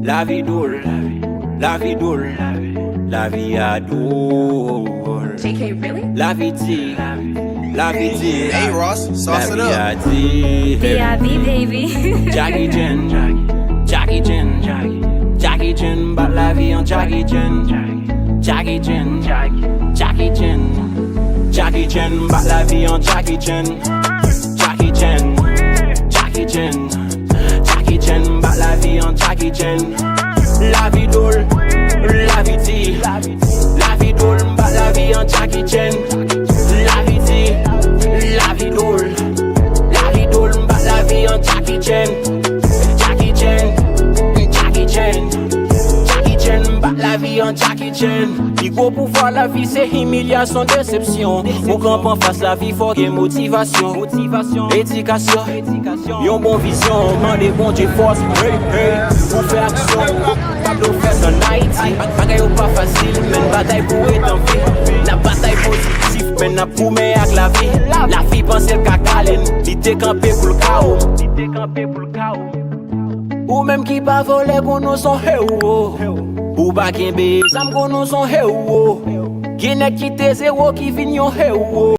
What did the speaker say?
La vie doule, la vie doule, la vie adoule. JK, really? La vie dit, la vie dit. Hey Ross, sauce it La up. vie a dit. B.I.B. baby. Jackie Chan, Jackie Chan, Jackie Chan, bat la vie en Jackie Chan. Jackie Chan, Jackie Chan, Jackie Chan, bat la vie en Jackie Chan. Jackie Chan, Jackie Chan, Jackie Chan, bat la vie en Jackie Chan. La vie doule, la vie dit. La vie doule, bat la vie en Jackie Chan. La vie dit, la vie doule. La vie doule, bat la vie en Jackie Chan. Jackie Chan, Jackie Chan, Jackie Chan, bat la vie en Jackie Chan. Pi gros pouvoir la vie c'est humiliation, déception. Mon camp en face la vie faut qu'il motivation, éducation, yon bon vision, mandez bon Dieu force, hey, hey, pour faire action. Pablo fait en Haïti, bagay ou pas facile, men bataille pour être en vie. La bataille positive, men n'a pour avec la vie. La vie pense le kakalen, li te campé pour le chaos. Ou même qui pas voler qu'on nous son héros. Ou pas qui bé, ça me qu'on nous son héros. Qui n'est qui te zéro qui vient yon héros.